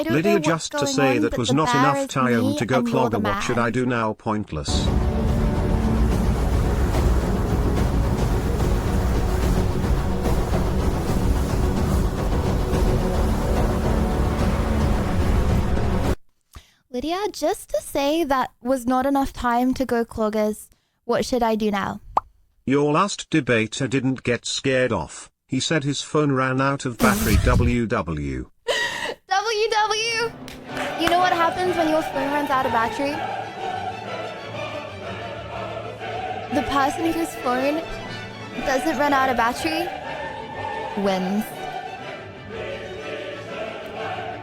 I don't know Lydia, what's just to going say on, that but was the not bear enough is time me to go and you're the clogger. What should I man. do now? Pointless. Lydia, just to say that was not enough time to go cloggers. What should I do now? Your last debater didn't get scared off. He said his phone ran out of battery. WW. WW! You know what happens when your phone runs out of battery? The person whose phone doesn't run out of battery wins.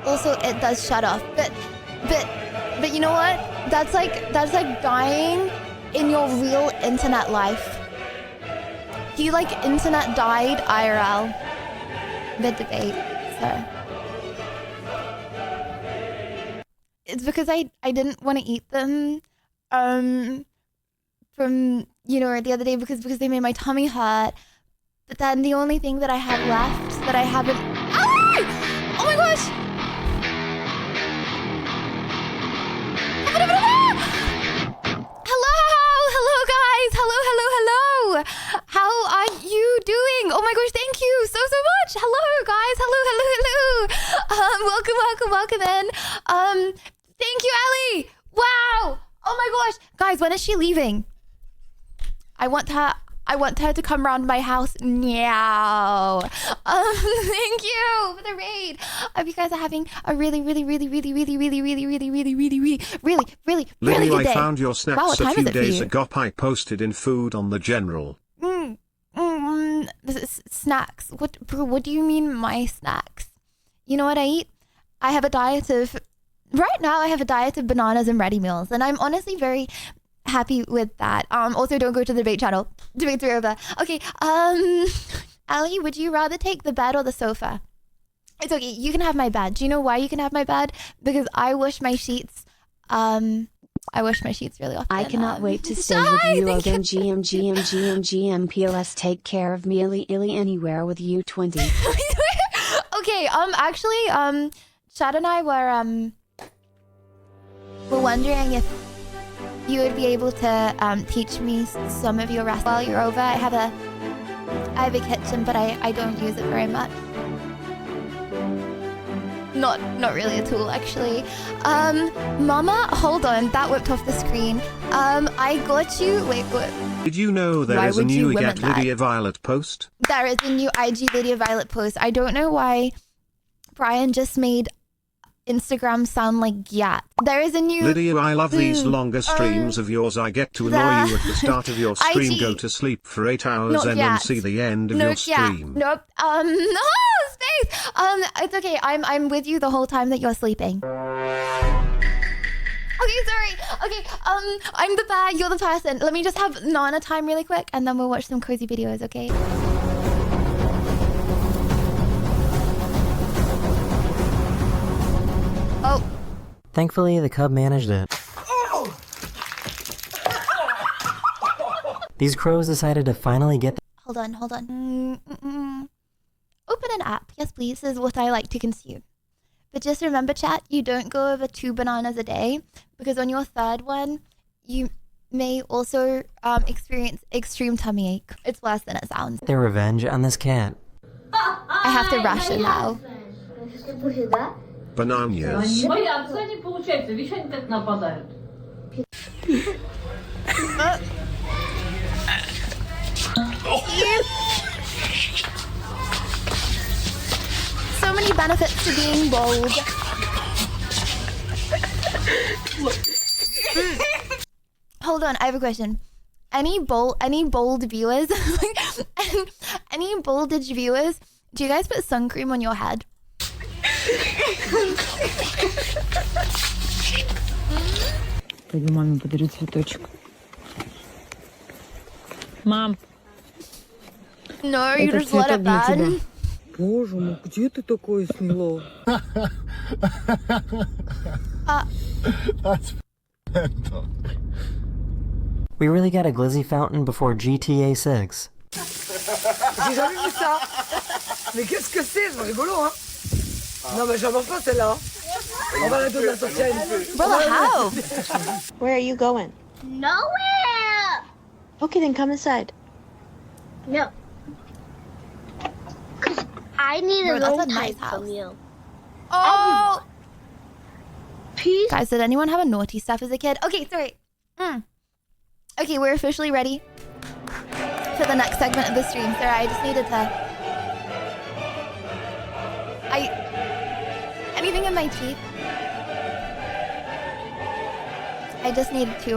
Also, it does shut off, but you know what? That's like dying in your real internet life. He like internet died IRL the debate, so it's because I didn't want to eat them from, you know, the other day because they made my tummy hurt. But then the only thing that I have left that I haven't... Ah! Oh my gosh! Hello guys! Hello! How are you doing? Oh my gosh, thank you so much! Hello guys! Hello! Welcome in. Thank you, Ellie! Wow! Oh my gosh! Guys, when is she leaving? I want her to come around my house now. Thank you for the raid. I hope you guys are having a really good Lydia, day. I found your snaps Wow, what a time few is it for days you? ago. I posted in food on the general. Snacks. What do you mean my snacks? You know what I eat? I have a diet of... Right now, I have a diet of bananas and ready meals. And I'm honestly very happy with that. Also, don't go to the debate channel. Debates are over. Okay, Ali, would you rather take the bed or the sofa? It's okay. You can have my bed. Do you know why you can have my bed? Because I wash my sheets. I wash my sheets really often. I cannot wait to stay with you again. GM POS. Take care of me, Illy anywhere with you 20. Okay, actually, Chad and I were wondering if you would be able to teach me some of your recipes while you're over. I have a kitchen, but I don't use it very much. Not really a tool, actually. Mama, hold on, that whipped off the screen. I got you. Wait, what? Did you know there Why is a would you new limit Get that? Lydia Violet post? There is a new IG Lydia Violet post. I don't know why Brian just made Instagram sound like yeah. There is a new... Lydia, I love these longer streams of yours. I get to annoy you at the start of your stream, IG. go to sleep for 8 hours Not and yet. then see the end of No, your stream. Nope. No space. It's okay. I'm with you the whole time that you're sleeping. Okay, sorry. Okay, I'm the bear, you're the person. Let me just have Nana time really quick, and then we'll watch some cozy videos, okay? Oh. Thankfully, the cub managed it. These crows decided to finally get... Hold on. Open an app. Yes, please, is what I like to consume. But just remember, chat, you don't go over 2 bananas a day, because on your third one, you may also experience extreme tummy ache. It's worse than it sounds. their revenge on this cat. I have to ration now. Bananas. не получается, видишь, они так нападают. So many benefits to being bold. Hold on, I have a question. Any bold viewers, any boldage viewers, do you guys put sun cream on your head? Пойду маме подарю цветочек. Мам. No, you just let it burn. Боже мой, где ты такое сняла? We really got a glizzy fountain before GTA 6. J'ai jamais vu ça. Mais qu'est-ce que c'est, c'est rigolo, hein? Non, mais je mange pas celle-là. On va la donner à la prochaine. Brother, how? Where are you going? Nowhere! Okay, then come inside. No. 'Cause I need Bro, a that's a alone nice time house. from you. Oh! Peace. Guys, did anyone have a naughty stuff as a kid? Okay, sorry. Okay, we're officially ready for the next segment of the stream. Sorry, I just needed to... Anything in my teeth? I just needed to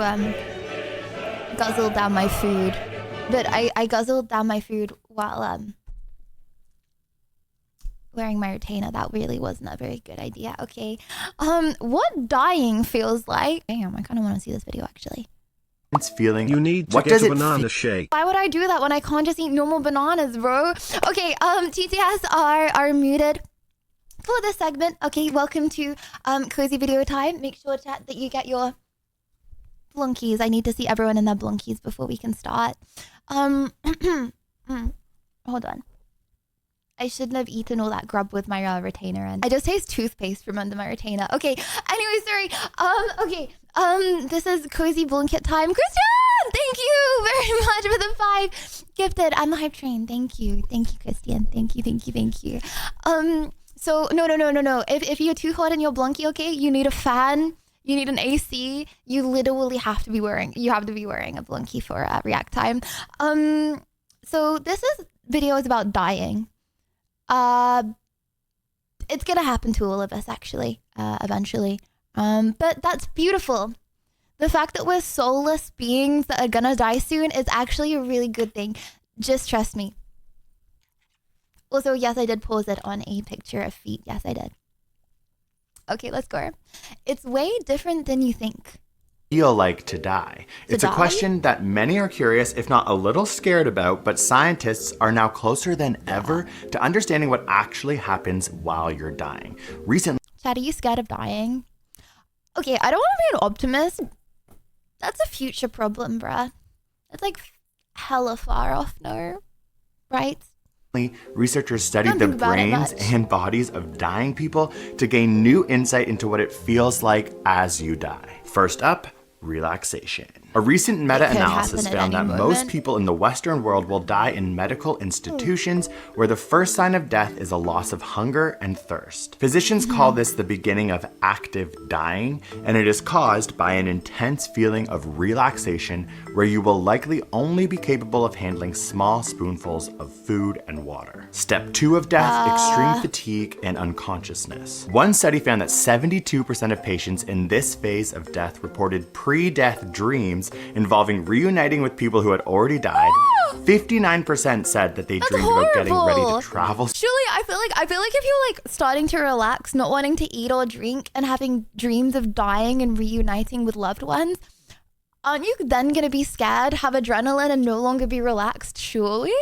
guzzle down my food. But I guzzled down my food while wearing my retainer. That really wasn't a very good idea. Okay. What dying feels like? Damn, I kind of want to see this video actually. It's feeling. You need to What get does a it banana shake. Why would I do that when I can't just eat normal bananas, bro? Okay, TTS are muted for this segment. Okay, welcome to cozy video time. Make sure, chat, that you get your blunkies. I need to see everyone in their blunkies before we can start. Hold on. I shouldn't have eaten all that grub with my retainer in. I just taste toothpaste from under my retainer. Okay, anyway, sorry. This is cozy blanket time. Christian, thank you very much for the 5 gifted and the hype train. Thank you, Christian. Thank you. So no. If you're too hot in your blunkie, okay, you need a fan. You need an AC. You literally have to be wearing. You have to be wearing a blunkie for react time. So this video is about dying. It's gonna happen to all of us actually, eventually. But that's beautiful. The fact that we're soulless beings that are gonna die soon is actually a really good thing. Just trust me. Also, yes, I did pause it on a picture of feet. Yes, I did. Okay, let's go. It's way different than you think. Feel like to die? It's a question that many are curious, if not a little scared about, but scientists are now closer than ever to understanding what actually happens while you're dying. Recently, Chad, are you scared of dying? Okay, I don't want to be an optimist. That's a future problem, bruh. It's like hella far off now, right? researchers studied the brains and bodies of dying people to gain new insight into what it feels like as you die. First up, relaxation. A recent meta-analysis found that most people in the Western world will die in medical institutions where the first sign of death is a loss of hunger and thirst. Physicians call this the beginning of active dying, and it is caused by an intense feeling of relaxation where you will likely only be capable of handling small spoonfuls of food and water. Step 2 of death, extreme fatigue and unconsciousness. One study found that 72% of patients in this phase of death reported pre-death dreams involving reuniting with people who had already died. 59% said that they dreamed about getting ready to travel. Surely, I feel like if you're like starting to relax, not wanting to eat or drink, and having dreams of dying and reuniting with loved ones, aren't you then gonna be scared, have adrenaline, and no longer be relaxed? Surely.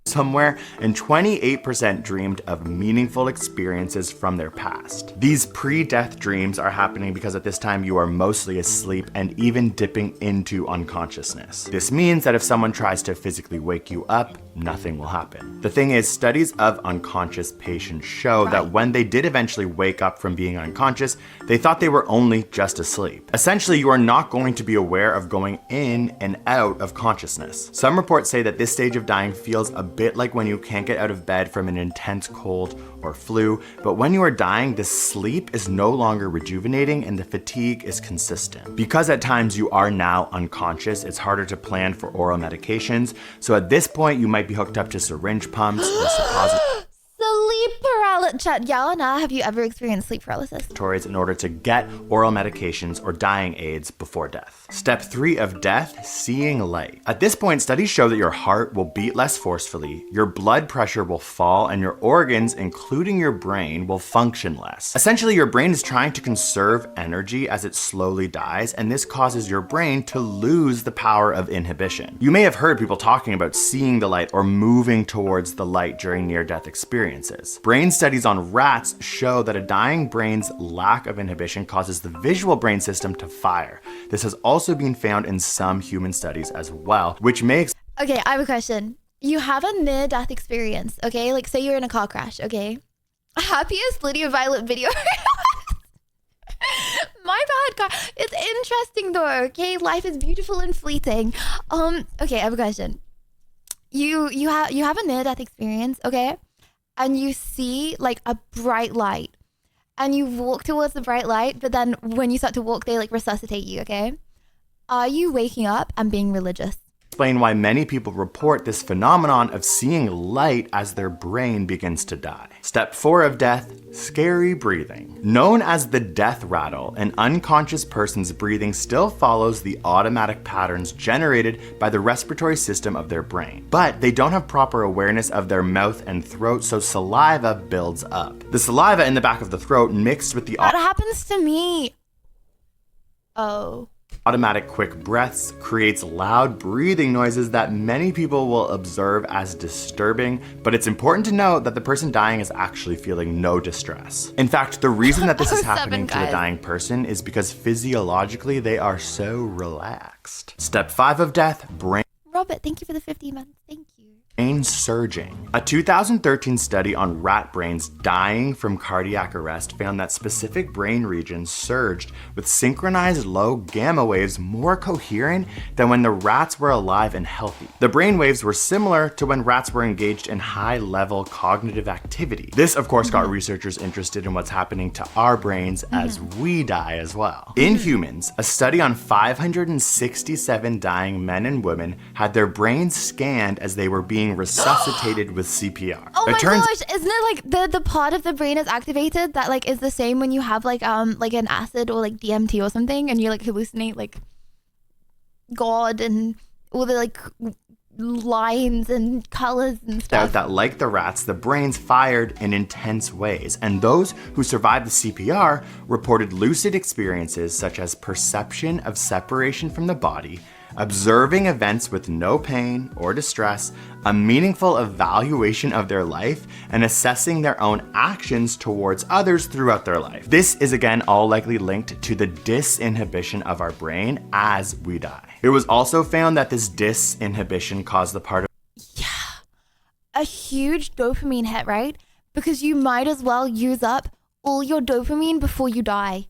Somewhere, and 28% dreamed of meaningful experiences from their past. These pre-death dreams are happening because at this time you are mostly asleep and even dipping into unconsciousness. This means that if someone tries to physically wake you up, nothing will happen. The thing is, studies of unconscious patients show that when they did eventually wake up from being unconscious, they thought they were only just asleep. Essentially, you are not going to be aware of going in and out of consciousness. Some reports say that this stage of dying feels a bit like when you can't get out of bed from an intense cold or flu, but when you are dying, the sleep is no longer rejuvenating and the fatigue is consistent. Because at times you are now unconscious, it's harder to plan for oral medications, so at this point you might be hooked up to syringe pumps or suppositories Sleep paralysis. Yana, have you ever experienced sleep paralysis? in order to get oral medications or dying aids before death. Step 3 of death, seeing light. At this point, studies show that your heart will beat less forcefully, your blood pressure will fall, and your organs, including your brain, will function less. Essentially, your brain is trying to conserve energy as it slowly dies, and this causes your brain to lose the power of inhibition. You may have heard people talking about seeing the light or moving towards the light during near-death experiences. Brain studies on rats show that a dying brain's lack of inhibition causes the visual brain system to fire. This has also been found in some human studies as well, which makes... Okay, I have a question. You have a near-death experience, okay? Like say you're in a car crash, okay? Happiest Lydia Violet video. My bad, guys. It's interesting though, okay? Life is beautiful and fleeting. Okay, I have a question. You have a near-death experience, okay? And you see like a bright light. And you walk towards the bright light, but then when you start to walk, they like resuscitate you, okay? Are you waking up and being religious? Explain why many people report this phenomenon of seeing light as their brain begins to die. Step 4 of death, scary breathing. Known as the death rattle, an unconscious person's breathing still follows the automatic patterns generated by the respiratory system of their brain. But they don't have proper awareness of their mouth and throat, so saliva builds up. The saliva in the back of the throat mixed with the That happens to me. Oh. automatic quick breaths creates loud breathing noises that many people will observe as disturbing, but it's important to note that the person dying is actually feeling no distress. In fact, the reason that this is happening to the dying person is because physiologically they are so relaxed. Step 5 of death, brain Robert, thank you for the 50 months. Thank you. surging. A 2013 study on rat brains dying from cardiac arrest found that specific brain regions surged with synchronized low gamma waves more coherent than when the rats were alive and healthy. The brain waves were similar to when rats were engaged in high-level cognitive activity. This, of course, got researchers interested in what's happening to our brains as we die as well. In humans, a study on 567 dying men and women had their brains scanned as they were being resuscitated with CPR. Oh my gosh, isn't it like the part of the brain is activated that like is the same when you have like an acid or like DMT or something and you like hallucinate like God and all the like lines and colors and stuff. That like the rats, the brains fired in intense ways, and those who survived the CPR reported lucid experiences such as perception of separation from the body, observing events with no pain or distress, a meaningful evaluation of their life, and assessing their own actions towards others throughout their life. This is again all likely linked to the disinhibition of our brain as we die. It was also found that this disinhibition caused the part of a huge dopamine hit, right? Because you might as well use up all your dopamine before you die.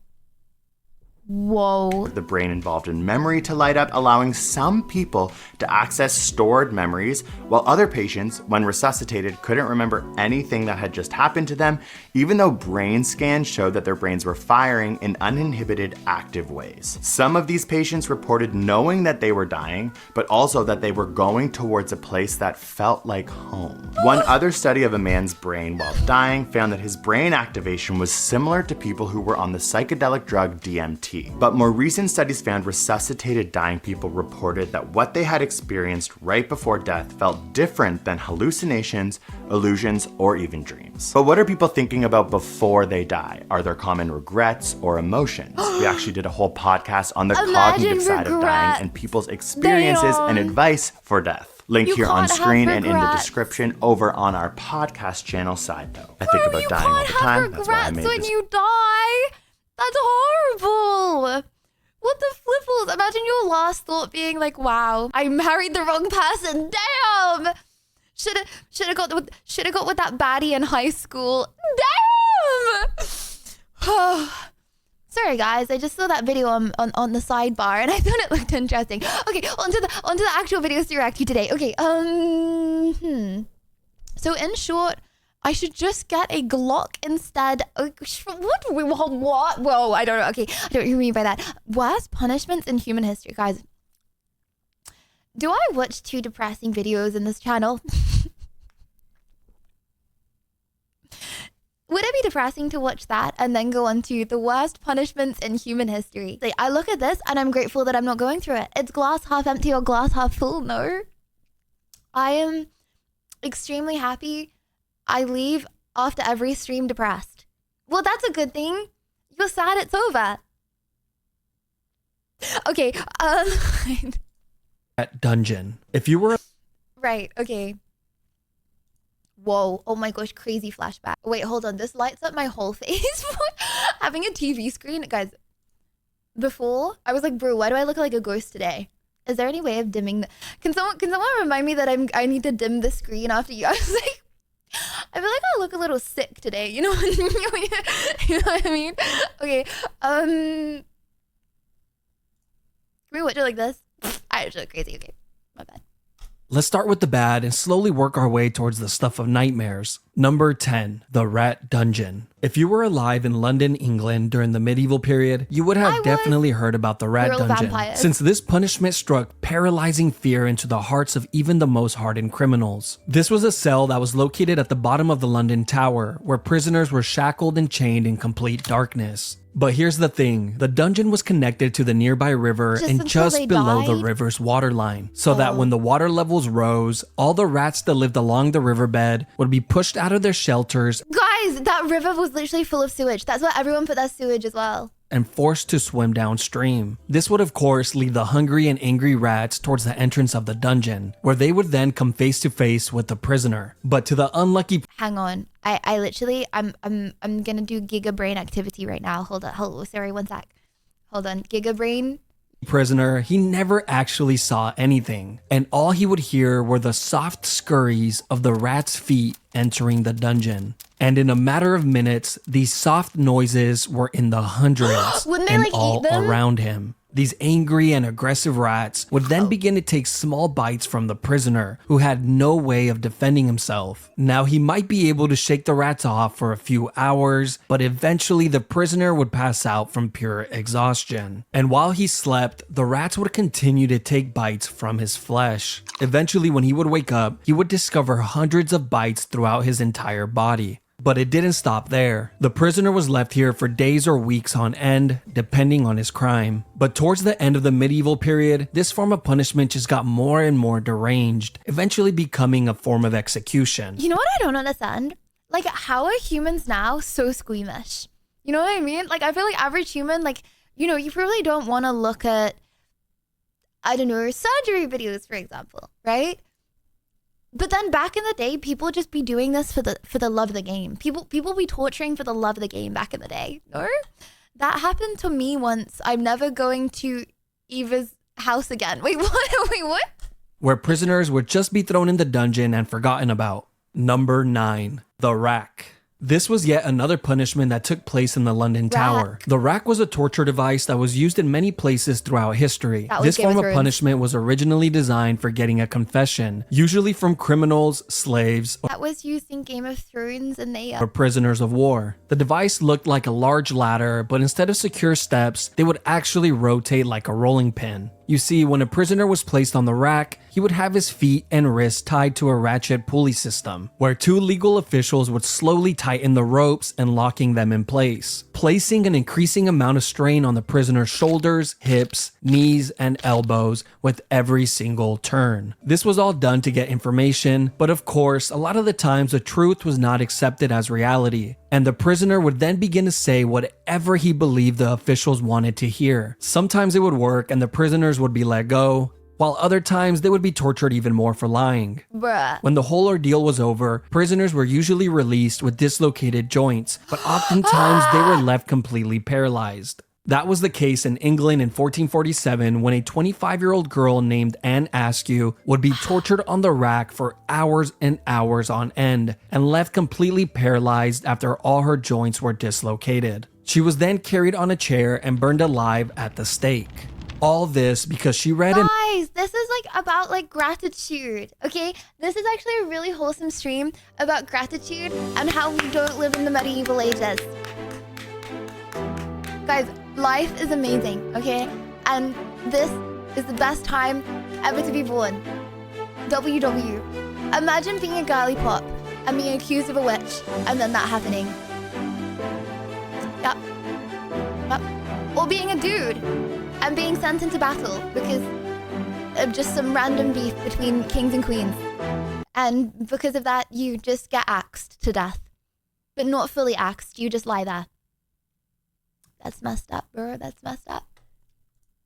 Whoa. the brain involved in memory to light up, allowing some people to access stored memories, while other patients, when resuscitated, couldn't remember anything that had just happened to them, even though brain scans showed that their brains were firing in uninhibited, active ways. Some of these patients reported knowing that they were dying, but also that they were going towards a place that felt like home. One other study of a man's brain while dying found that his brain activation was similar to people who were on the psychedelic drug DMT. But more recent studies found resuscitated dying people reported that what they had experienced right before death felt different than hallucinations, illusions, or even dreams. But what are people thinking about before they die? Are there common regrets or emotions? We actually did a whole podcast on the cognitive side of dying and people's experiences and advice for death. Link here on screen and in the description over on our podcast channel. Side note, I think about dying all the time. That's why I made when this. you die. That's horrible. What the flipples? Imagine your last thought being like, wow, I married the wrong person. Damn. Should have got with that baddie in high school. Damn. Sorry guys, I just saw that video on the sidebar and I thought it looked interesting. Okay, onto the actual videos to react to today. Okay, So in short, I should just get a Glock instead. What? Whoa, I don't know. Okay, I don't know what you mean by that. Worst punishments in human history, guys. Do I watch two depressing videos in this channel? Would it be depressing to watch that and then go on to the worst punishments in human history? Like, I look at this and I'm grateful that I'm not going through it. It's glass half empty or glass half full. No. I am extremely happy. I leave after every stream depressed. Well, that's a good thing. You're sad it's over. Okay. That dungeon. If you were Right. Okay. Whoa. Oh my gosh. Crazy flashback. Wait, hold on. This lights up my whole face. Having a TV screen. Guys, before I was like, bro, why do I look like a ghost today? Is there any way of dimming the... Can someone remind me that I need to dim the screen after you? I was like, I feel like I look a little sick today. You know, you know what I mean? Okay. Can we watch it like this? I just look crazy. Okay, my bad. Let's start with the bad and slowly work our way towards the stuff of nightmares. Number 10, the Rat Dungeon. If you were alive in London, England during the medieval period, you would have definitely heard about the Rat Dungeon, since this punishment struck paralyzing fear into the hearts of even the most hardened criminals. This was a cell that was located at the bottom of the London Tower, where prisoners were shackled and chained in complete darkness. But here's the thing, the dungeon was connected to the nearby river and just below the river's waterline, so that when the water levels rose, all the rats that lived along the riverbed would be pushed out of their shelters. Guys, that river was literally full of sewage. That's why everyone put that sewage as well. And forced to swim downstream. This would of course lead the hungry and angry rats towards the entrance of the dungeon, where they would then come face to face with the prisoner. But to the unlucky— Hang on, I literally, I'm gonna do Giga Brain activity right now. Hold on, sorry, one sec. Hold on, Giga Brain. Prisoner, he never actually saw anything, and all he would hear were the soft scurries of the rat's feet entering the dungeon. And in a matter of minutes, these soft noises were in the hundreds Wouldn't they, and like, all eat them? around him. These angry and aggressive rats would then begin to take small bites from the prisoner, who had no way of defending himself. Now, he might be able to shake the rats off for a few hours, but eventually the prisoner would pass out from pure exhaustion. And while he slept, the rats would continue to take bites from his flesh. Eventually, when he would wake up, he would discover hundreds of bites throughout his entire body. But it didn't stop there. The prisoner was left here for days or weeks on end, depending on his crime. But towards the end of the medieval period, this form of punishment just got more and more deranged, eventually becoming a form of execution. You know what I don't understand? Like, how are humans now so squeamish? You know what I mean? Like, I feel like average human, like, you know, you probably don't want to look at, I don't know, surgery videos, for example, right? But then back in the day, people would just be doing this for the love of the game. People be torturing for the love of the game back in the day. No? That happened to me once. I'm never going to Eva's house again. Wait, what? Wait, what? Where prisoners would just be thrown in the dungeon and forgotten about. Number 9, the rack. This was yet another punishment that took place in the London Tower. The rack was a torture device that was used in many places throughout history. This form of punishment was originally designed for getting a confession, usually from criminals, slaves, That was used in Game of Thrones and they... or prisoners of war. The device looked like a large ladder, but instead of secure steps, they would actually rotate like a rolling pin. You see, when a prisoner was placed on the rack, he would have his feet and wrists tied to a ratchet pulley system, where 2 legal officials would slowly tighten the ropes and locking them in place, placing an increasing amount of strain on the prisoner's shoulders, hips, knees, and elbows with every single turn. This was all done to get information, but of course, a lot of the times the truth was not accepted as reality, and the prisoner would then begin to say whatever he believed the officials wanted to hear. Sometimes it would work and the prisoners would be let go, while other times they would be tortured even more for lying. Bruh. When the whole ordeal was over, prisoners were usually released with dislocated joints, but oftentimes they were left completely paralyzed. That was the case in England in 1447 when a 25-year-old girl named Anne Askew would be tortured on the rack for hours and hours on end and left completely paralyzed after all her joints were dislocated. She was then carried on a chair and burned alive at the stake. All this because she read in— Guys, this is like about like gratitude, okay? This is actually a really wholesome stream about gratitude and how we don't live in the medieval ages. Guys, life is amazing, okay? And this is the best time ever to be born. WW. Imagine being a girly pop and being accused of a witch and then that happening. Yep. Or being a dude and being sent into battle because of just some random beef between kings and queens. And because of that, you just get axed to death. But not fully axed, you just lie there. That's messed up, bro. That's messed up.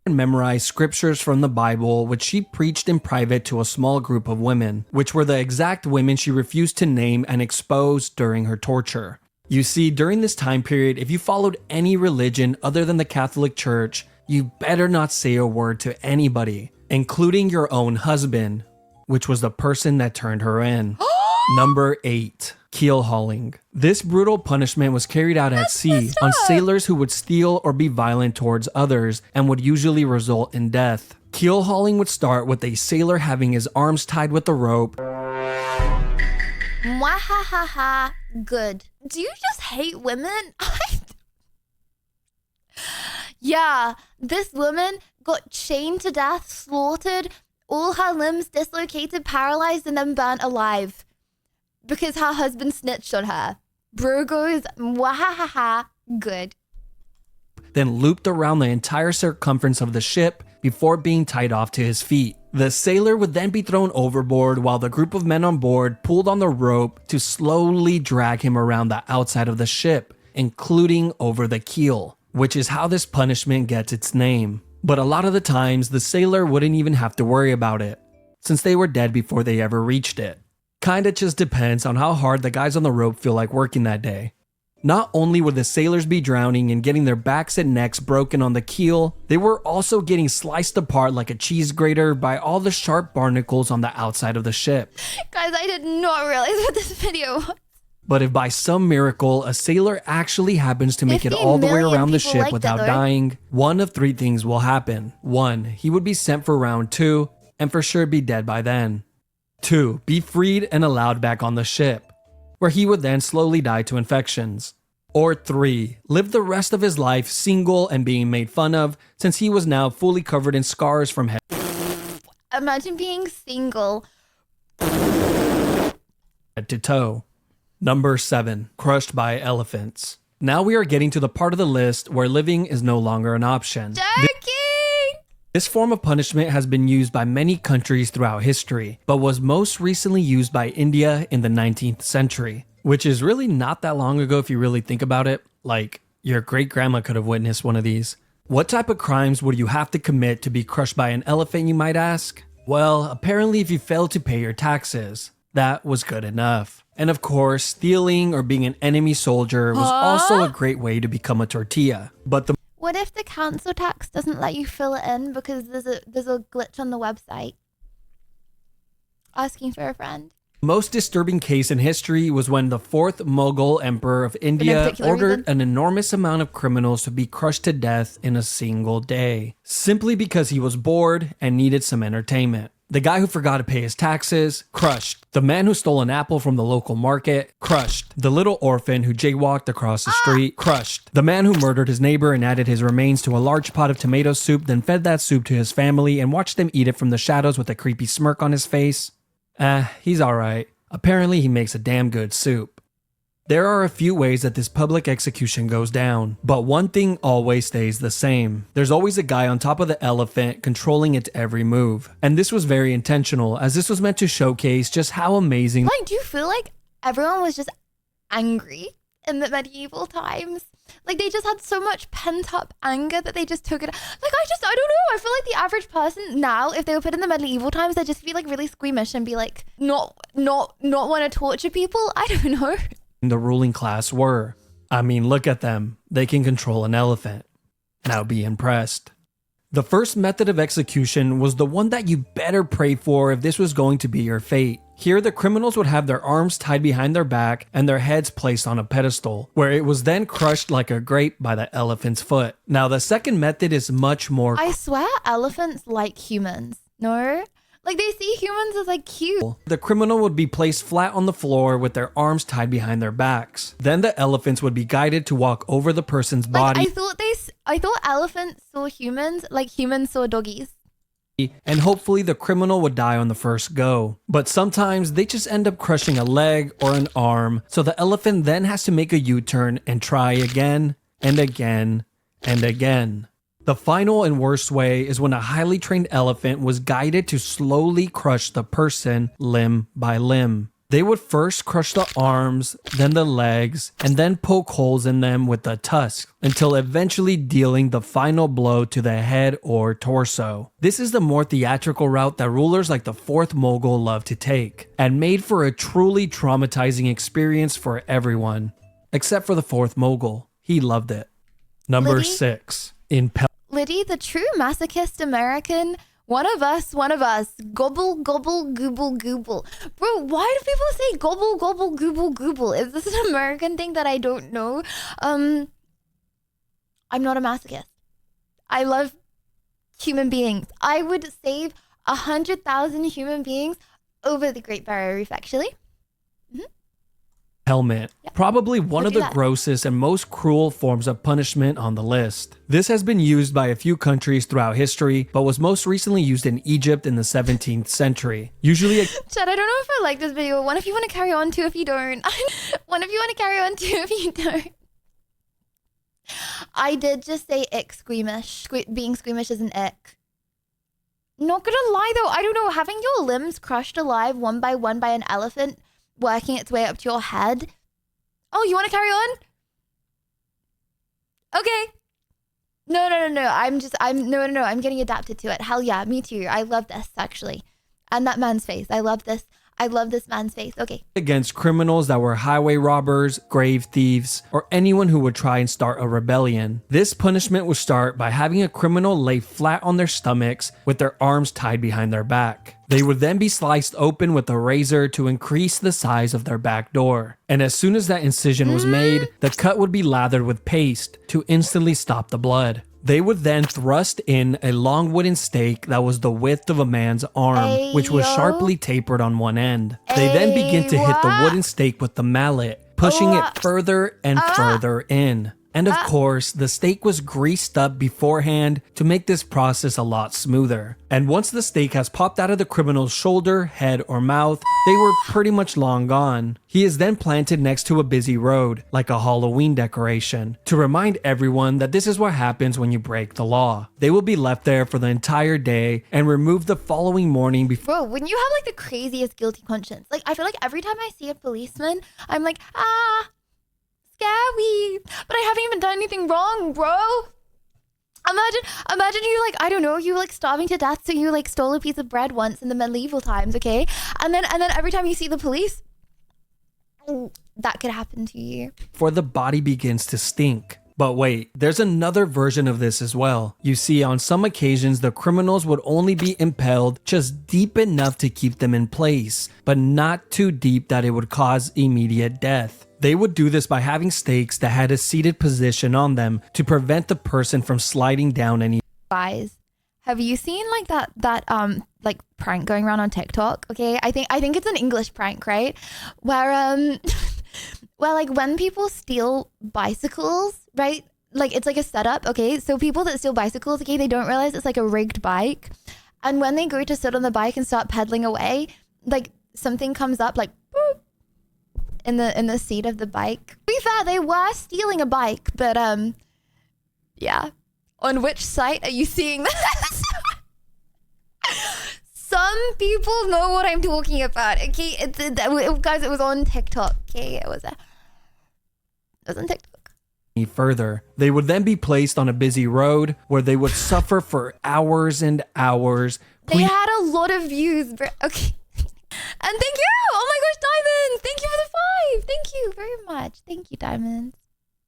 And memorized scriptures from the Bible, which she preached in private to a small group of women, which were the exact women she refused to name and expose during her torture. You see, during this time period, if you followed any religion other than the Catholic Church, you better not say a word to anybody, including your own husband, which was the person that turned her in. Number 8. keel hauling. This brutal punishment was carried out at sea on sailors who would steal or be violent towards others and would usually result in death. Keel hauling would start with a sailor having his arms tied with a rope. Mwahahaha. Good. Do you just hate women? Yeah, this woman got chained to death, slaughtered, all her limbs dislocated, paralyzed, and then burnt alive because her husband snitched on her. Bro goes, mwahahaha. Good. Then looped around the entire circumference of the ship before being tied off to his feet. The sailor would then be thrown overboard while the group of men on board pulled on the rope to slowly drag him around the outside of the ship, including over the keel, which is how this punishment gets its name. But a lot of the times, the sailor wouldn't even have to worry about it, since they were dead before they ever reached it. Kinda just depends on how hard the guys on the rope feel like working that day. Not only would the sailors be drowning and getting their backs and necks broken on the keel, they were also getting sliced apart like a cheese grater by all the sharp barnacles on the outside of the ship. Guys, I did not realize what this video was. But if by some miracle a sailor actually happens to make it all the way around the ship without dying, one of three things will happen. 1, he would be sent for round 2 and for sure be dead by then. 2, be freed and allowed back on the ship, where he would then slowly die to infections. Or 3, live the rest of his life single and being made fun of since he was now fully covered in scars from head. Imagine being single. To toe. Number 7, crushed by elephants. Now we are getting to the part of the list where living is no longer an option. This form of punishment has been used by many countries throughout history, but was most recently used by India in the 19th century, which is really not that long ago if you really think about it. Like, your great-grandma could have witnessed one of these. What type of crimes would you have to commit to be crushed by an elephant, you might ask? Well, apparently if you failed to pay your taxes, that was good enough. And of course, stealing or being an enemy soldier was also a great way to become a tortilla. But the What if the council tax doesn't let you fill it in because there's a glitch on the website? Asking for a friend. most disturbing case in history was when the 4th Mughal Emperor of India ordered an enormous amount of criminals to be crushed to death in a single day, simply because he was bored and needed some entertainment. The guy who forgot to pay his taxes, crushed. The man who stole an apple from the local market, crushed. The little orphan who jaywalked across the street, crushed. The man who murdered his neighbor and added his remains to a large pot of tomato soup, then fed that soup to his family and watched them eat it from the shadows with a creepy smirk on his face. He's alright. Apparently he makes a damn good soup. There are a few ways that this public execution goes down, but one thing always stays the same. There's always a guy on top of the elephant controlling its every move. And this was very intentional, as this was meant to showcase just how amazing— Like, do you feel like everyone was just angry in the medieval times? Like, they just had so much pent-up anger that they just took it. Like, I don't know. I feel like the average person now, if they were put in the medieval times, they'd just be like really squeamish and be like, not want to torture people. I don't know. The ruling class were. I mean, look at them. They can control an elephant. Now be impressed. The first method of execution was the one that you better pray for if this was going to be your fate. Here, the criminals would have their arms tied behind their back and their heads placed on a pedestal, where it was then crushed like a grape by the elephant's foot. Now, the second method is much more— I swear elephants like humans. No? Like, they see humans as like cute. The criminal would be placed flat on the floor with their arms tied behind their backs. Then the elephants would be guided to walk over the person's body. I thought elephants saw humans like humans saw doggies. And hopefully the criminal would die on the first go. But sometimes they just end up crushing a leg or an arm, so the elephant then has to make a U-turn and try again and again and again. The final and worst way is when a highly trained elephant was guided to slowly crush the person limb by limb. They would first crush the arms, then the legs, and then poke holes in them with the tusk, until eventually dealing the final blow to the head or torso. This is the more theatrical route that rulers like the 4th Mughal love to take, and made for a truly traumatizing experience for everyone. Except for the 4th Mughal. He loved it. Number 6. Lydia, the true masochist American One of us. Gobble, gobble, gooble, gooble. Bro, why do people say gobble, gobble, gooble, gooble? Is this an American thing that I don't know? I'm not a masochist. I love human beings. I would save 100,000 human beings over the Great Barrier Reef, actually. Helmet. Probably one of the grossest and most cruel forms of punishment on the list. This has been used by a few countries throughout history, but was most recently used in Egypt in the 17th century. Usually Chad, I don't know if I like this video. One if you want to carry on, two if you don't. One if you want to carry on, two if you don't. I did just say ick squeamish. Being squeamish is an ick. Not gonna lie though, I don't know, having your limbs crushed alive one by an elephant working its way up to your head. Oh, you want to carry on? Okay. No. I'm getting adapted to it. Hell yeah, me too. I love this actually. And that man's face. I love this man's face. Okay. Against criminals that were highway robbers, grave thieves, or anyone who would try and start a rebellion. This punishment would start by having a criminal lay flat on their stomachs with their arms tied behind their back. They would then be sliced open with a razor to increase the size of their back door. And as soon as that incision was made, the cut would be lathered with paste to instantly stop the blood. They would then thrust in a long wooden stake that was the width of a man's arm, which was sharply tapered on one end. They then begin to hit the wooden stake with the mallet, pushing it further and further in. And of course, the stake was greased up beforehand to make this process a lot smoother. And once the stake has popped out of the criminal's shoulder, head, or mouth, they were pretty much long gone. He is then planted next to a busy road, like a Halloween decoration, to remind everyone that this is what happens when you break the law. They will be left there for the entire day and removed the following morning before. Bro, when you have like the craziest guilty conscience, like I feel like every time I see a policeman, I'm like, scary, but I haven't even done anything wrong, bro. Imagine you like, I don't know, you like starving to death, so you like stole a piece of bread once in the medieval times, okay? And then every time you see the police, that could happen to you. Before the body begins to stink. But wait, there's another version of this as well. You see, on some occasions, the criminals would only be impaled just deep enough to keep them in place, but not too deep that it would cause immediate death. They would do this by having stakes that had a seated position on them to prevent the person from sliding down any. Guys, have you seen like that like prank going around on TikTok? Okay, I think it's an English prank, right? Where well, like when people steal bicycles, right? Like it's like a setup, okay? So people that steal bicycles, okay, they don't realize it's like a rigged bike. And when they go to sit on the bike and start pedaling away, like something comes up like boop, in the seat of the bike. To be fair, they were stealing a bike, but yeah. On which site are you seeing this? Some people know what I'm talking about, okay? Guys, it was on TikTok, okay? It was on TikTok. Further, they would then be placed on a busy road where they would suffer for hours and hours. They had a lot of views, bro. Okay. And thank you! Oh my gosh, Diamond! Thank you for the 5! Thank you very much. Thank you, Diamond.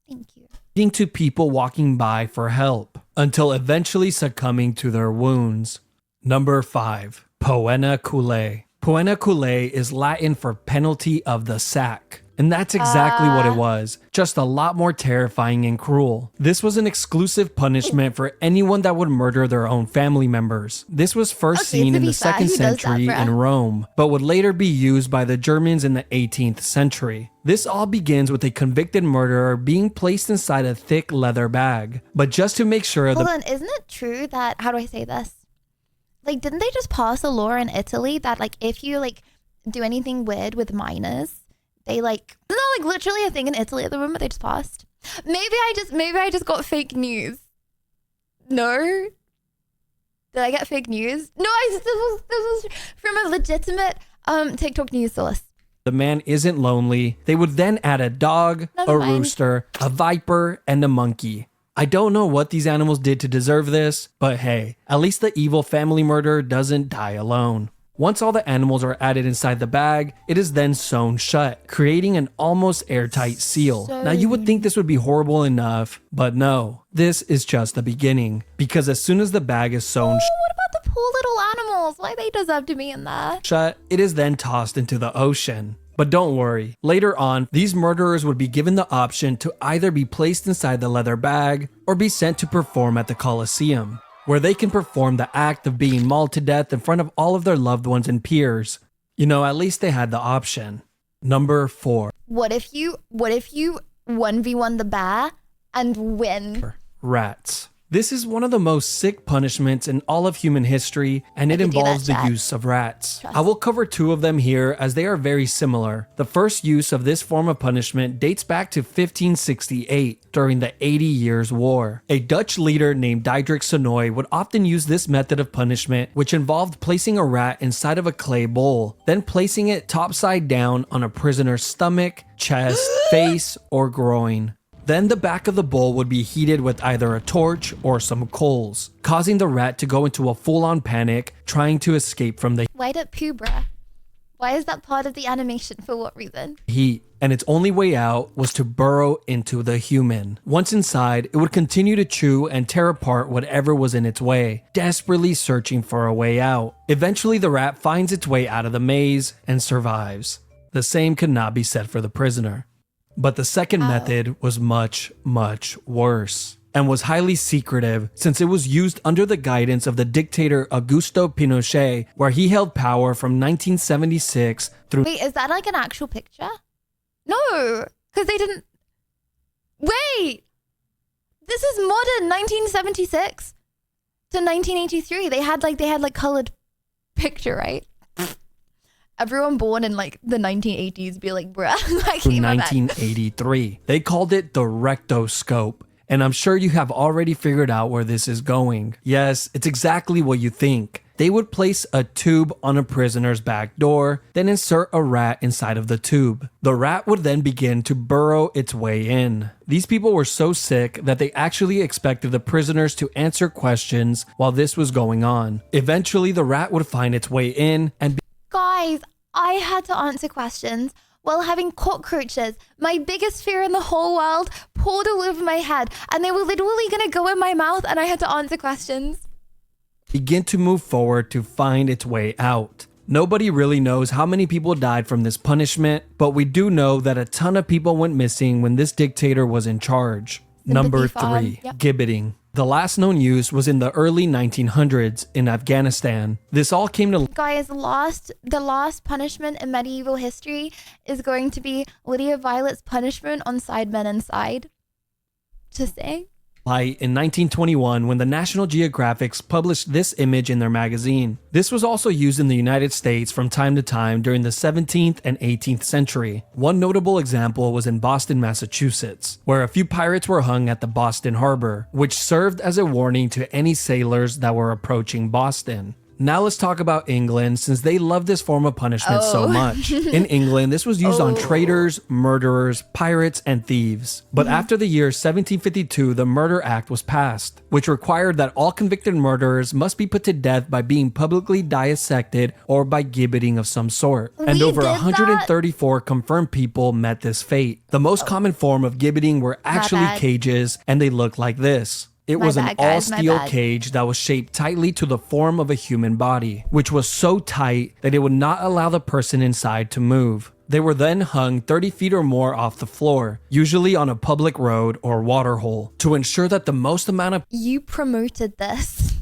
Thank you. To people walking by for help, until eventually succumbing to their wounds. Number 5. Poena culae. Poena culae is Latin for penalty of the sack. And that's exactly what it was, just a lot more terrifying and cruel. This was an exclusive punishment for anyone that would murder their own family members. This was first seen in the 2nd century in Rome, but would later be used by the Germans in the 18th century. This all begins with a convicted murderer being placed inside a thick leather bag. But just to make sure Hold on, isn't it true that, how do I say this? Like, didn't they just pass a law in Italy that like if you like do anything weird with minors, they like, isn't that like literally a thing in Italy at the moment they just passed? Maybe I just got fake news. No? Did I get fake news? No, this was from a legitimate TikTok news source. The man isn't lonely. They would then add a dog, rooster, a viper, and a monkey. I don't know what these animals did to deserve this, but hey, at least the evil family murderer doesn't die alone. Once all the animals are added inside the bag, it is then sewn shut, creating an almost airtight seal. Now you would think this would be horrible enough, but no, this is just the beginning. Because as soon as the bag is sewn what about the poor little animals. Why they deserve to be in there? Shut, it is then tossed into the ocean. But don't worry, later on, these murderers would be given the option to either be placed inside the leather bag or be sent to perform at the Colosseum, where they can perform the act of being mauled to death in front of all of their loved ones and peers. You know, at least they had the option. Number 4. What if you 1v1 the bear and win? Rats. This is one of the most sick punishments in all of human history, and it involves the use of rats. I will cover 2 of them here as they are very similar. The first use of this form of punishment dates back to 1568 during the 80 Years' War. A Dutch leader named Diederik Sonoy would often use this method of punishment, which involved placing a rat inside of a clay bowl, then placing it topside down on a prisoner's stomach, chest, face, or groin. Then the back of the bowl would be heated with either a torch or some coals, causing the rat to go into a full-on panic, trying to escape from the Why did poo, bruh? Why is that part of the animation? For what reason? heat, and its only way out was to burrow into the human. Once inside, it would continue to chew and tear apart whatever was in its way, desperately searching for a way out. Eventually, the rat finds its way out of the maze and survives. The same could not be said for the prisoner. But the second method was much, much worse and was highly secretive since it was used under the guidance of the dictator Augusto Pinochet, where he held power from 1976 through... Wait, is that like an actual picture? No, because they didn't... Wait! This is modern, 1976 to 1983. They had like colored picture, right? Everyone born in like the 1980s be like, bruh. Like, 1983. They called it the rectoscope. And I'm sure you have already figured out where this is going. Yes, it's exactly what you think. They would place a tube on a prisoner's back door, then insert a rat inside of the tube. The rat would then begin to burrow its way in. These people were so sick that they actually expected the prisoners to answer questions while this was going on. Eventually, the rat would find its way in and Guys, I had to answer questions while having cockroaches, my biggest fear in the whole world, poured all over my head, and they were literally gonna go in my mouth, and I had to answer questions. begin to move forward to find its way out. Nobody really knows how many people died from this punishment, but we do know that a ton of people went missing when this dictator was in charge. Number 3, gibbeting. The last known use was in the early 1900s in Afghanistan. This all came to... Guys, the last punishment in medieval history is going to be Lydia Violet's punishment on Sidemen Inside. Just saying. In 1921 when the National Geographic published this image in their magazine. This was also used in the United States from time to time during the 17th and 18th century. One notable example was in Boston, Massachusetts, where a few pirates were hung at the Boston Harbor, which served as a warning to any sailors that were approaching Boston. Now let's talk about England, since they love this form of punishment so much. In England, this was used on traitors, murderers, pirates, and thieves. But after the year 1752, the Murder Act was passed, which required that all convicted murderers must be put to death by being publicly dissected or by gibbeting of some sort. And over 134 confirmed people met this fate. The most common form of gibbeting were actually cages, and they looked like this. It was an all-steel cage that was shaped tightly to the form of a human body, which was so tight that it would not allow the person inside to move. They were then hung 30 feet or more off the floor, usually on a public road or waterhole, to ensure that the most amount of... You promoted this.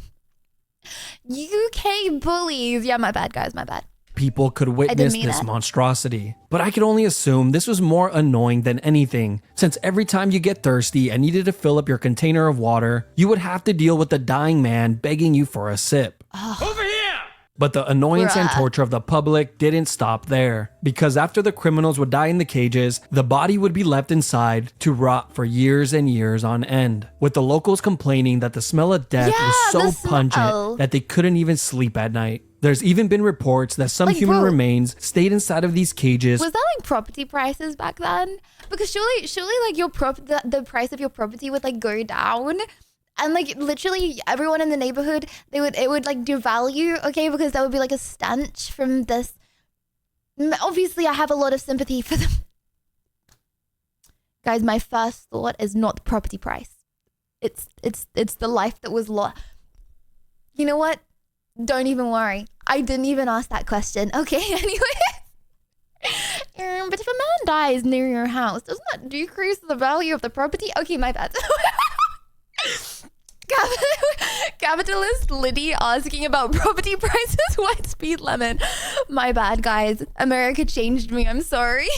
UK bullies. Yeah, my bad, guys, my bad. People could witness this monstrosity. But I could only assume this was more annoying than anything, since every time you get thirsty and needed to fill up your container of water, you would have to deal with the dying man begging you for a sip. Over here! But the annoyance and torture of the public didn't stop there, because after the criminals would die in the cages, the body would be left inside to rot for years and years on end, with the locals complaining that the smell of death was so pungent that they couldn't even sleep at night. There's even been reports that some human remains stayed inside of these cages. Was that like property prices back then? Because surely like your the price of your property would like go down, and like literally everyone in the neighborhood it would like devalue, okay, because there would be like a stench from this. Obviously, I have a lot of sympathy for them. Guys, my first thought is not the property price. It's the life that was lost. You know what? Don't even worry. I didn't even ask that question. Okay, anyway. But if a man dies near your house, doesn't that decrease the value of the property? Okay, my bad. Capitalist Lydia asking about property prices. White speed lemon. My bad, guys. America changed me. I'm sorry.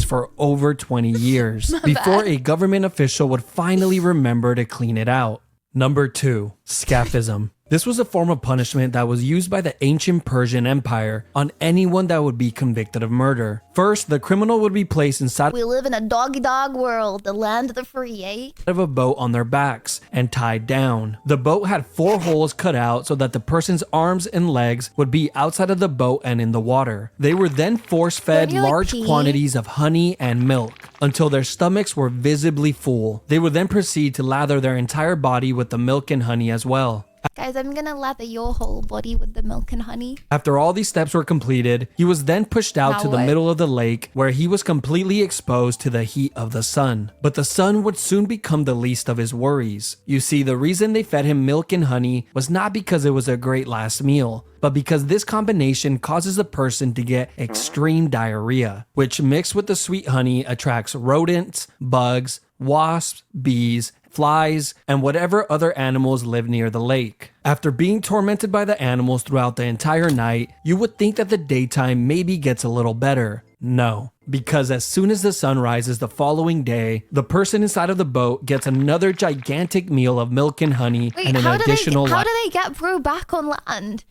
For over 20 years before a government official would finally remember to clean it out. Number 2, scaphism. This was a form of punishment that was used by the ancient Persian Empire on anyone that would be convicted of murder. First, the criminal would be placed inside We live in a dog world, the land of the free, eh? of a boat on their backs and tied down. The boat had 4 holes cut out so that the person's arms and legs would be outside of the boat and in the water. They were then force-fed Don't you like large pee? quantities of honey and milk until their stomachs were visibly full. They would then proceed to lather their entire body with the milk and honey as well. Guys, I'm gonna lather your whole body with the milk and honey. After all these steps were completed, he was then pushed out Now to the what? middle of the lake where he was completely exposed to the heat of the sun. But the sun would soon become the least of his worries. You see, the reason they fed him milk and honey was not because it was a great last meal, but because this combination causes the person to get extreme diarrhea, which mixed with the sweet honey attracts rodents, bugs, wasps, bees, flies, and whatever other animals live near the lake. After being tormented by the animals throughout the entire night, you would think that the daytime maybe gets a little better. No, because as soon as the sun rises the following day, the person inside of the boat gets another gigantic meal of milk and honey Wait, and an how do additional they get bro back on land?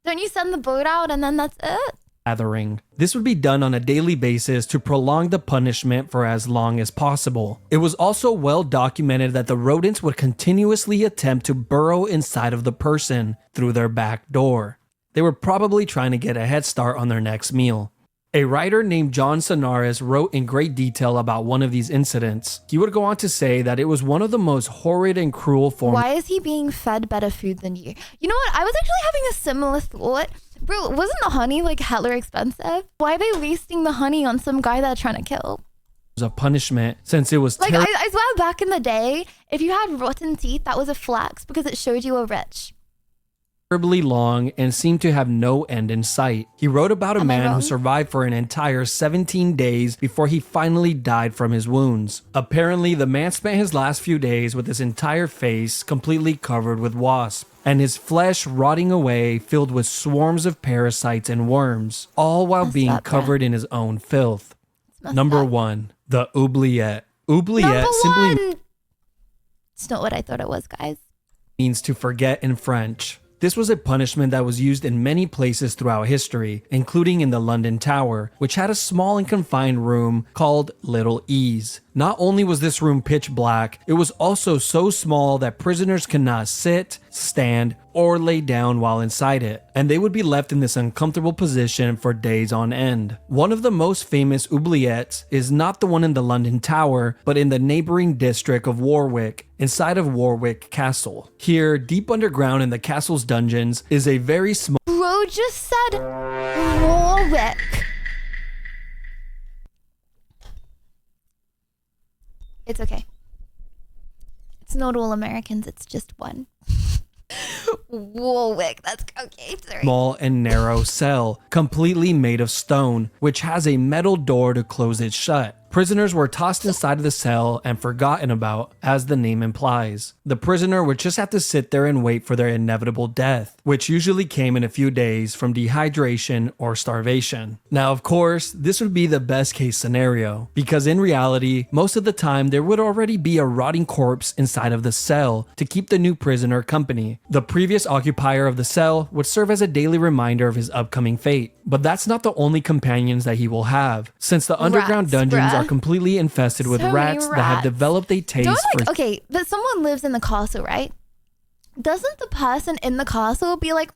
Don't you send the boat out and then that's it? lathering. This would be done on a daily basis to prolong the punishment for as long as possible. It was also well documented that the rodents would continuously attempt to burrow inside of the person through their back door. They were probably trying to get a head start on their next meal. A writer named John Sonaris wrote in great detail about one of these incidents. He would go on to say that it was one of the most horrid and cruel forms. Why is he being fed better food than you? You know what? I was actually having a similar thought. Bro, wasn't the honey like hella expensive? Why are they wasting the honey on some guy they're trying to kill? Of punishment, since it was Like, I swear back in the day, if you had rotten teeth, that was a flex because it showed you were rich. terribly long and seemed to have no end in sight. He wrote about a Am I man who wrong? survived for an entire 17 days before he finally died from his wounds. Apparently, the man spent his last few days with his entire face completely covered with wasps, and his flesh rotting away filled with swarms of parasites and worms, all while being up, bruh. covered in his own filth. Messed Number up. 1. The oubliette. Oubliette Number simply one. It's not what I thought it was, guys. means to forget in French. This was a punishment that was used in many places throughout history, including in the London Tower, which had a small and confined room called Little Ease. Not only was this room pitch black, it was also so small that prisoners could not sit, stand, or lay down while inside it, and they would be left in this uncomfortable position for days on end. One of the most famous oubliettes is not the one in the London Tower, but in the neighboring district of Warwick, inside of Warwick Castle. Here, deep underground in the castle's dungeons, is a very small Bro just said Warwick. It's okay. It's not all Americans, it's just one. Warwick, that's okay. Sorry. small and narrow cell, completely made of stone, which has a metal door to close it shut. Prisoners were tossed inside of the cell and forgotten about, as the name implies. The prisoner would just have to sit there and wait for their inevitable death, which usually came in a few days from dehydration or starvation. Now, of course, this would be the best case scenario, because in reality, most of the time there would already be a rotting corpse inside of the cell to keep the new prisoner company. The previous occupier of the cell would serve as a daily reminder of his upcoming fate. But that's not the only companions that he will have, since the underground Rats, dungeons bruh. are completely infested with So many rats that have rats. developed a taste Don't for okay, but someone lives in the castle, right? Doesn't the person in the castle be like,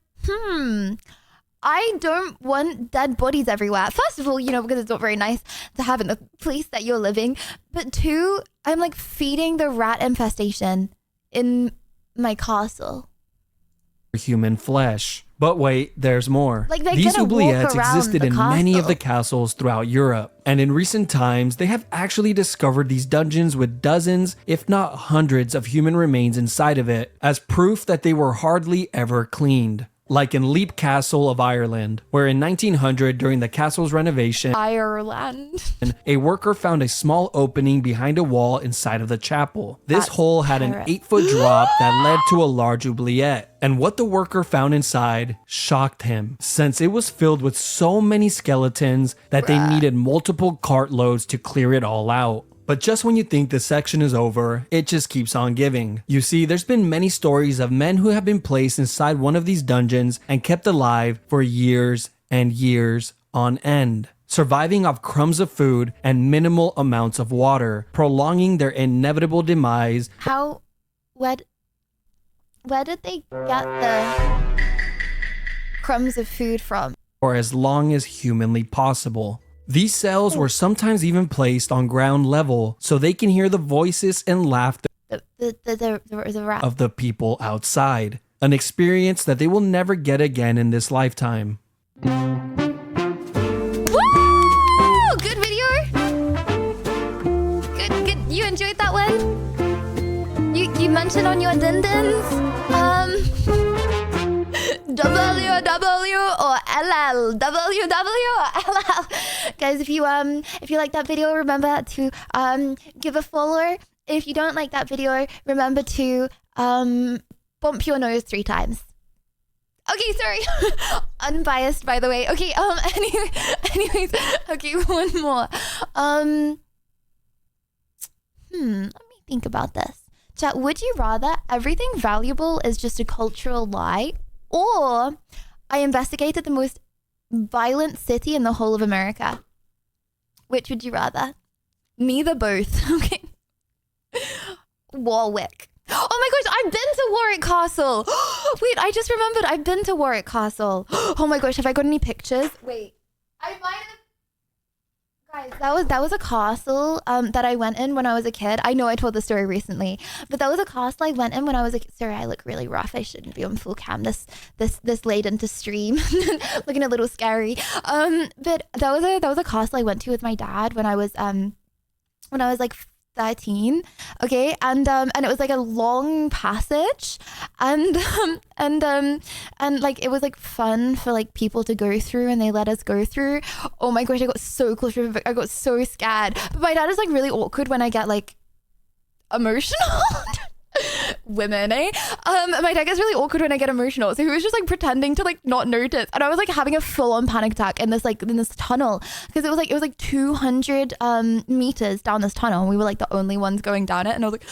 I don't want dead bodies everywhere. First of all, you know, because it's not very nice to have in the place that you're living. But two, I'm like feeding the rat infestation in my castle. human flesh. But wait, there's more. Like, they're These gonna walk oubliettes around existed the in many of the castle. castles throughout Europe, and in recent times, they have actually discovered these dungeons with dozens, if not hundreds, of human remains inside of it, as proof that they were hardly ever cleaned. like in Leap Castle of Ireland, where in 1900, during the castle's renovation, Ireland. a worker found a small opening behind a wall inside of the chapel. This That's hole had an 8-foot drop that led to a large oubliette. And what the worker found inside shocked him, since it was filled with so many skeletons that they needed multiple cartloads to clear it all out. But just when you think this section is over, it just keeps on giving. You see, there's been many stories of men who have been placed inside one of these dungeons and kept alive for years and years on end, surviving off crumbs of food and minimal amounts of water, prolonging their inevitable demise. Where did they get the crumbs of food from? For as long as humanly possible. These cells were sometimes even placed on ground level so they can hear the voices and laughter The rap. of the people outside. An experience that they will never get again in this lifetime. Woo! Good video. Good. You enjoyed that one? You mentioned on your dindins? WW or LL? WW or LL? Guys, if you like that video, remember to give a follow. If you don't like that video, remember to bump your nose 3 times. Okay, sorry. Unbiased, by the way. Okay, anyways, okay, one more. Let me think about this. Chat, would you rather everything valuable is just a cultural lie, or I investigated the most violent city in the whole of America? Which would you rather? Neither both. Okay. Warwick. Oh my gosh, I've been to Warwick Castle. Wait, I just remembered I've been to Warwick Castle. Oh my gosh, have I got any pictures? Wait, I might have. Guys, that was a castle that I went in when I was a kid. I know I told the story recently, but that was a castle I went in when I was a kid. Sorry, I look really rough. I shouldn't be on full cam this late into stream, looking a little scary. But that was a castle I went to with my dad when I was like 13, okay, and it was like a long passage, and like it was like fun for like people to go through, and they let us go through. Oh my gosh, I got so claustrophobic. I got so scared. But my dad is like really awkward when I get like emotional. Women, eh? My dad gets really awkward when I get emotional, so he was just like pretending to like not notice, and I was like having a full-on panic attack in this tunnel, because it was like 200 meters down this tunnel, and we were like the only ones going down it, and I was like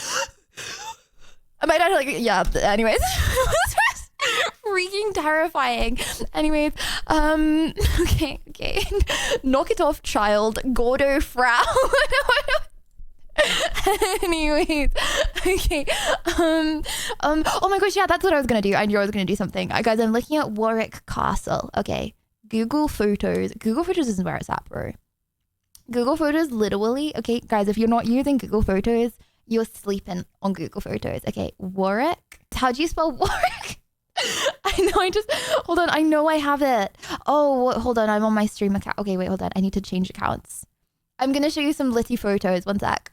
and my dad like, yeah, anyways. It was just freaking terrifying. Anyways, okay. Knock it off, child. Gordo Frau. Anyways, okay. Oh my gosh, yeah, that's what I was gonna do. I knew I was gonna do something. Guys, I'm looking at Warwick Castle. Okay, Google Photos. Google Photos isn't where it's at, bro. Google Photos, literally. Okay, guys, if you're not using Google Photos, you're sleeping on Google Photos. Okay, Warwick. How do you spell Warwick? Hold on. I know I have it. Oh, hold on. I'm on my stream account. Okay, wait, hold on. I need to change accounts. I'm going to show you some litty photos. One sec.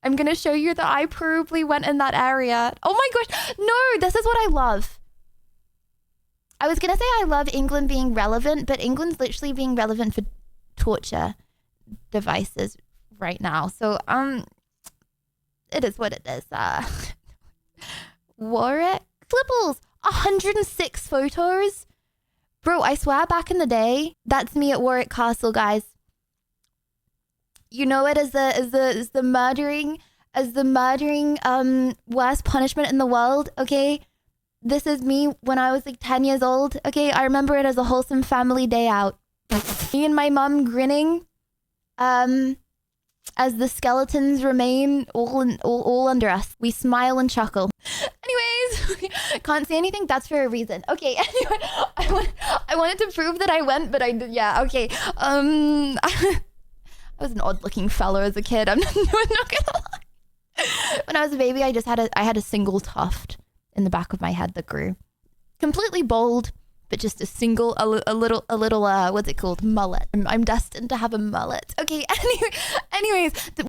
I'm going to show you that I probably went in that area. Oh my gosh. No, this is what I love. I was going to say I love England being relevant, but England's literally being relevant for torture devices right now. So, it is what it is. Warwick. Flibbles. 106 photos. Bro, I swear back in the day, that's me at Warwick Castle, guys. You know it as the murdering worst punishment in the world, okay? This is me when I was like 10 years old, okay? I remember it as a wholesome family day out. Me and my mum grinning as the skeletons remain all under us. We smile and chuckle. Anyways, can't say anything. That's for a reason. Okay, anyway, I wanted to prove that I went, but I did. Yeah, okay. I was an odd-looking fella as a kid. I'm not gonna lie. When I was a baby, I had a single tuft in the back of my head that grew. Completely bald, but just a little what's it called? Mullet. I'm destined to have a mullet. Okay. Anyways.